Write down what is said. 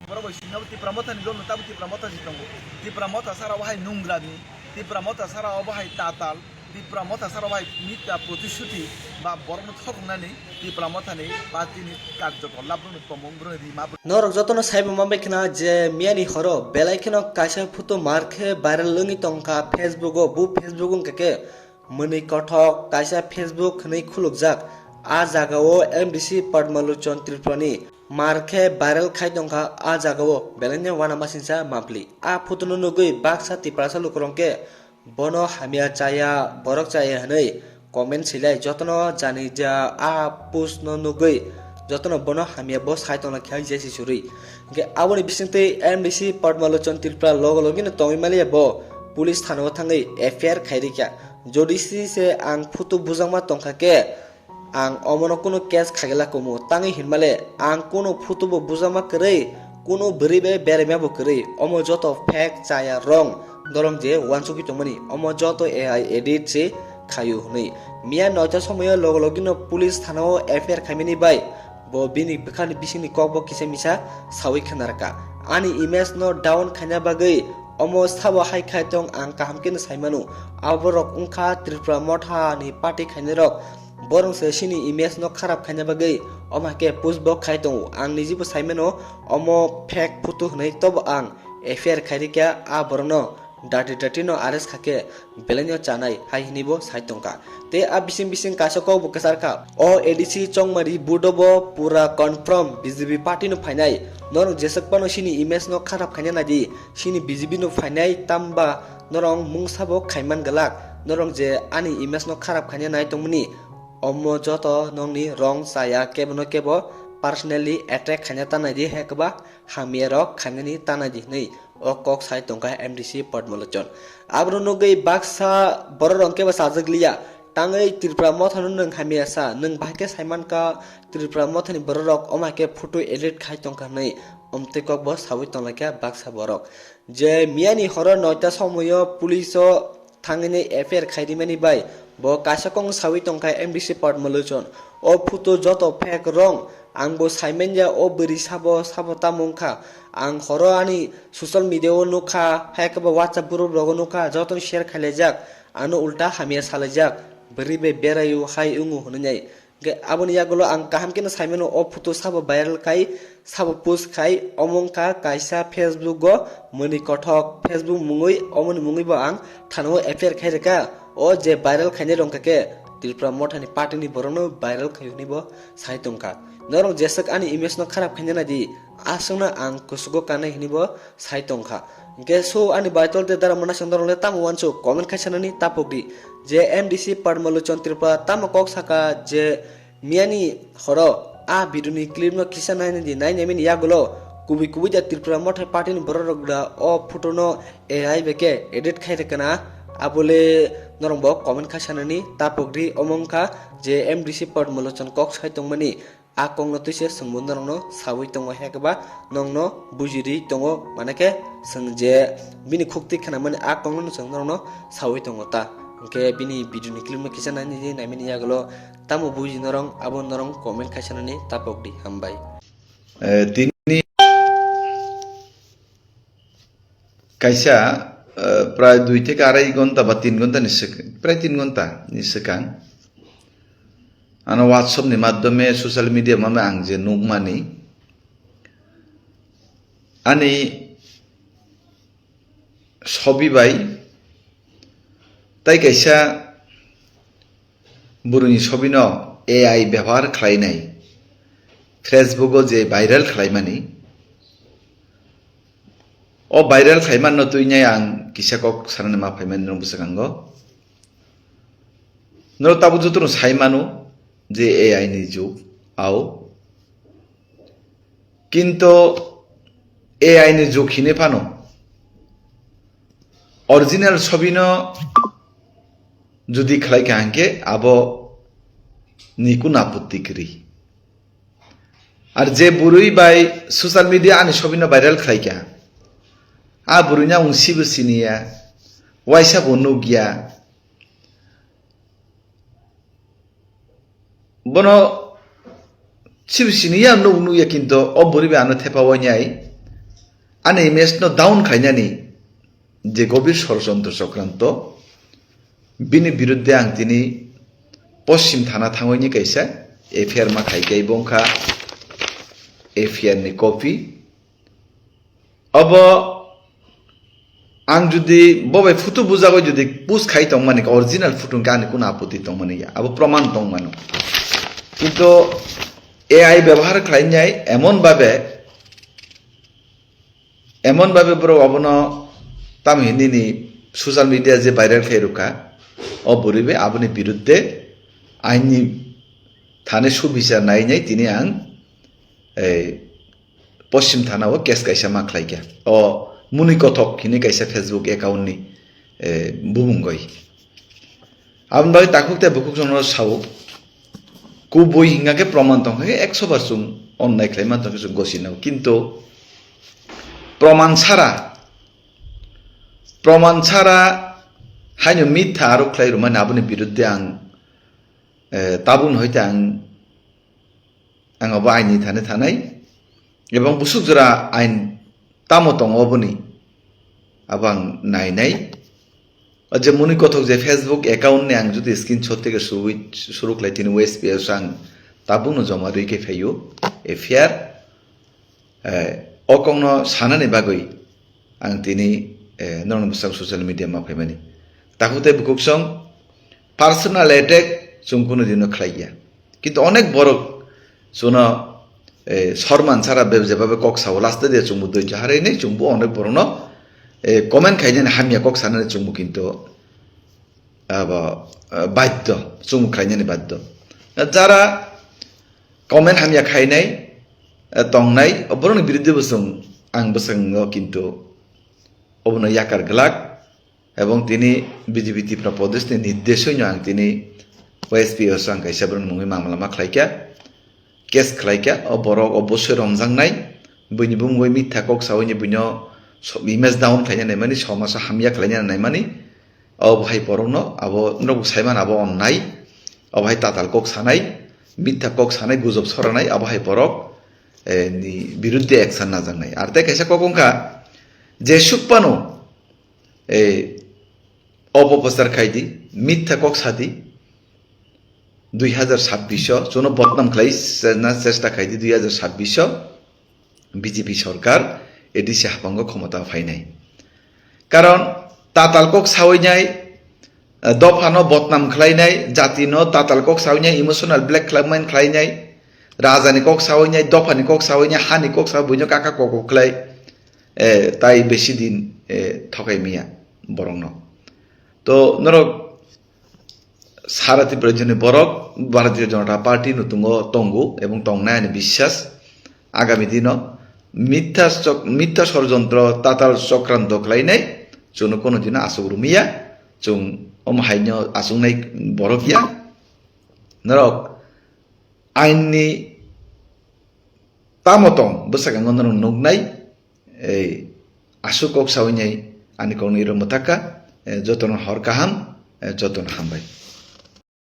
Boro sinaw ti pramota ni don tabu ti pramota si tongo. Ti pramota sara wahai nungrani, ti pramota sara wahai tatal, ti pramota sara wahai mita প্রতিশ্রুতি বা বর্ণ থকনানি ti pramota ni pati ni কার্যকর লাভন পমংগ্র রি মা norok jotono saibo mambe khina je miani horo belai khino kaisa photo markhe viral lungi tongka facebook o bu facebook keke mani kothok kaisa facebook khni khulukjak a jaga o mdc padmaluchon tripani markhe viral khai tongka a jaga o belai wana masinsa mapli a photo no nugui baksa tiprasa lukrongke bono hamia chaya borok chaya hanai comment silai jotono jani ja a post no nugui jotono bono hamia bo saitona khai jesi suri ge aboni bisingte mdc padmaluchon tripura logo logino tongimali bo police thano thangai fr khairikya jodisi se ang photo bujangma tongkhake ang omono kono case khagela komo tangi hinmale ang kono photo bo bujangma krei kono beribe beremya bo krei omo joto fake chaya rong dorong je wansuki tongmani omo joto ai edit se khayu nei mia noita somoyo logo logino police thano fr khamini bai bo bini bekhani bisini kokbo kise misa sawi khanarka ani image no down khanya bagai omo sabo hai khaitong ang kahamkin saimanu aborok ungkha tripura motha ni party khainirok borong se sini image no kharap khanya bagai omake post bo khaitong ang nijibo saimano omo fake photo hnai tob ang affair khairikya a borno dati no ares khake belenyo chanai hai hinibo saitongka te a bising kasako bo kasarka o adc chongmari budobo pura confirm bjp party no phainai norong jesakpano sini image no kharap khanya nadi sini bjp no phainai tamba norong mungsabo khaiman galak norong je ani image no kharap khanya nai tongmuni omo joto nongni rong saya kebono kebo personally attack khanya tanai di hekba hamierok khangani tanai di nei o kok sai tongka mdc padmaluchon abro nogei baksa bororong keba sajaglia tangai tripura mothanu nung hamia sa nung bahke saiman ka tripura mothani bororok omake photo edit khai tongka nei omte kok bo sawi tonglaka baksa borok je miani horo noita somoyo police o thangini affair khairimani bai bo kasakong sawi tongka mdc padmaluchon o photo joto fake rong angbo saimenja o beri sabo tamungkha ang horo ani social media o nukha haikaba whatsapp group rogo nukha joton share khalejak ano ulta hamia salajak beri be berayu hai ungu hunai ge aboni yagulo ang kaham kina saimeno o photo sabo viral kai sabo post khai omongka kaisa facebook go mani kothok facebook mungoi omoni mungoi ba ang thano affair khaireka o je viral khaine rongka ke tripura mothani party ni borono viral khayuni bo saitongka norong jesak ani image no kharap khaina di asungna ang kusugo kanai hinibo saitongkha ge so ani baitol de dara mona sandorong le tamu wancho comment khaisana tapogdi je mdc padmaluchon tripura tamu kok saka je miani horo a biduni clip no kisana ni nai nemin yagulo kubi ja tripura motha party ni bororogda o photo no ai beke edit khairekana abole norong bo comment khaisana tapogdi omongkha je mdc padmaluchon kok saitongmani akong no tuise sungmun no sawi tongo hekba nongno bujiri tongo manake sungje bini khukti khana mane akong no sung no sawi tongo ta ke bini video ni clip no kisana ni naimini yaglo tamu buji norong abon norong comment khaisana ni tapokdi hambai তিনি kaisa প্রায় 2 থেকে 2.5 ঘন্টা বা 3 ঘন্টা প্রায় 3 ঘন্টা নিসকাং আনো WhatsApp ni মাধ্যমে সোশ্যাল মিডিয়া মামে আং যে নুকমানি আনি ছবি বাই তাই কাইসা বুরুনি ছবি ন এআই ব্যবহার খালাইনাই ফেসবুকও যে viral খালাইমানি o viral khaiman no tuinya ang kisakok sarane ma phaiman no busakango no tabu jutru saimanu je ai ni jug ao kinto ai ni jug hine phano original ছবি no যদি khlai kanke abo nikun আপত্তি করি আর যে বুড়ুই by social media আনি ছবি no viral khlai ka a burunya ungsibu sinia waisa bonugia bono sibu sinia no nuya kinto o buribe ano thepa wanyai আনে image ন down খাইনানি যে গভীর ষড়যন্ত্র চক্রান্ত বিনি বিরুদ্ধে আং তিনি পশ্চিম থানা থাঙইনি কাইসা এফআইআর মা খাইকাই বংখা এফআইআর ni কপি অব আং যদি ববে ফুটু বুঝাগো যদি পুস খাই তং মানে অরিজিনাল ফুটুং কানে কোন আপত্তি তং মানে আবো প্রমাণ তং মানো কিন্তু এআই ব্যবহার খাইনাই এমন ভাবে বড় অবন তামহিনী সোশ্যাল মিডিয়া যে ভাইরাল খাই রুকা অবরিবে আপনি বিরুদ্ধে আইনি থানে সুবিচার নাই নাই তিনি আং পশ্চিম থানাও কেস কাইসা মাখলাইকা ও মুনি কথক খিনি কাইসা ফেসবুক একাউন্টনি বুবুঙ্গই আপনি ভাই তাকুকতে বুকুক জনের সাও কু বই হিঙ্গাকে প্রমাণ তংকে 100 চুং অন্যায় খাইমান তংকে চুং গসিনাও কিন্তু প্রমাণ ছাড়া হাইনো মিথ্যা আরোপ খাইরো মানে আপনি বিরুদ্ধে আং তাবুন হইতে আং অব আইনি থানে থানাই এবং বুসুক জোড়া আইন তামো তং অবনি আবাং নাই যে মুনি কথক যে ফেসবুক অ্যাকাউন্ট আং যদি স্ক্রিনশট থেকে শুরু খাই তিনি ওএসপিএস আং তাবুনো জমা রইকে ফাইও এফআইআর অকংন সানানি বাগৈ আং তিনি নরম বসাং সোশ্যাল মিডিয়া মা ফাইমানি তাকুতে বুকুকসং পার্সোনাল অ্যাটাক जों কোনো দিনও খাইয়া কিন্তু অনেক বড় শোনা সরমান ছাড়া যেভাবে কক সাও লাস্টে দিয়ে চুমু দই হারাই নেই চুম্বু অনেক বড় ন কমেন্ট খাই জানি হামিয়া কক সানানি চুমু কিন্তু বাধ্য চুমু খাই জানি বাধ্য যারা কমেন্ট হামিয়া খাই নাই তংনাই বরং বিরুদ্ধে বসং আং বসং কিন্তু অবন ইয়াকার গ্লাক এবং তিনি বিজেপি ত্রিপুরা প্রদেশনি নির্দেশই আং তিনি ওএসপিএস আং কাইসা বরং মুঙ্গি মামলা মা খাইকা কেস খাইকা বরক অবশ্যই রমজাংনাই বইনি বুমগই মিথ্যা কক সাওইনি বইনো ইমেজ ডাউন খাইনা নাইমানি সমাজা হামিয়া খাইনা নাইমানি অবহাই বরনো আবো নব সাইমান আবো অন্যায় অবহাই তাতাল কক সানাই মিথ্যা কক সানাই গুজব সরানাই আবহাই বরক ni বিরুদ্ধে অ্যাকশন না জানাই আর তাই কাইসা ককংকা যে সুকপানো অপপ্রচার খাইদি মিথ্যা কক সাদি 2026 জন্য বদনাম খাই চেষ্টা খাইদি 2026 বিজেপি সরকার এডিসি হাফাঙ্গ ক্ষমতা ফাই নাই কারণ তাতাল কক সাওইনাই দফানো বদনাম খাইনাই জাতিনো তাতাল cock সাওইনাই emotional blackmail খাইনাই রাজানি cock সাওইনাই দফানি cock সাওইনাই হানি কক সাও বইনো কাকা কক খাই তাই বেশি দিন ঠকাই মিয়া বরং তো নরক সারা ত্রিপুরার জন্য বরক ভারতীয় জনতা পার্টি নতুন তঙ্গু এবং তংনায়নি বিশ্বাস আগামী দিন মিথ্যা ষড়যন্ত্র তাতাল চক্রান্ত খাইনাই जों কোনো দিন আসুরুমিয়া जों অমহাইন্য আসুংনাই বরকিয়া নরক আইননি তামতং বসাগাঙ্গ নরক নুগনাই এই আসুকক সাউইনাই আনি কংনি রমতাকা যতন হর কাহাম যতন হামবাই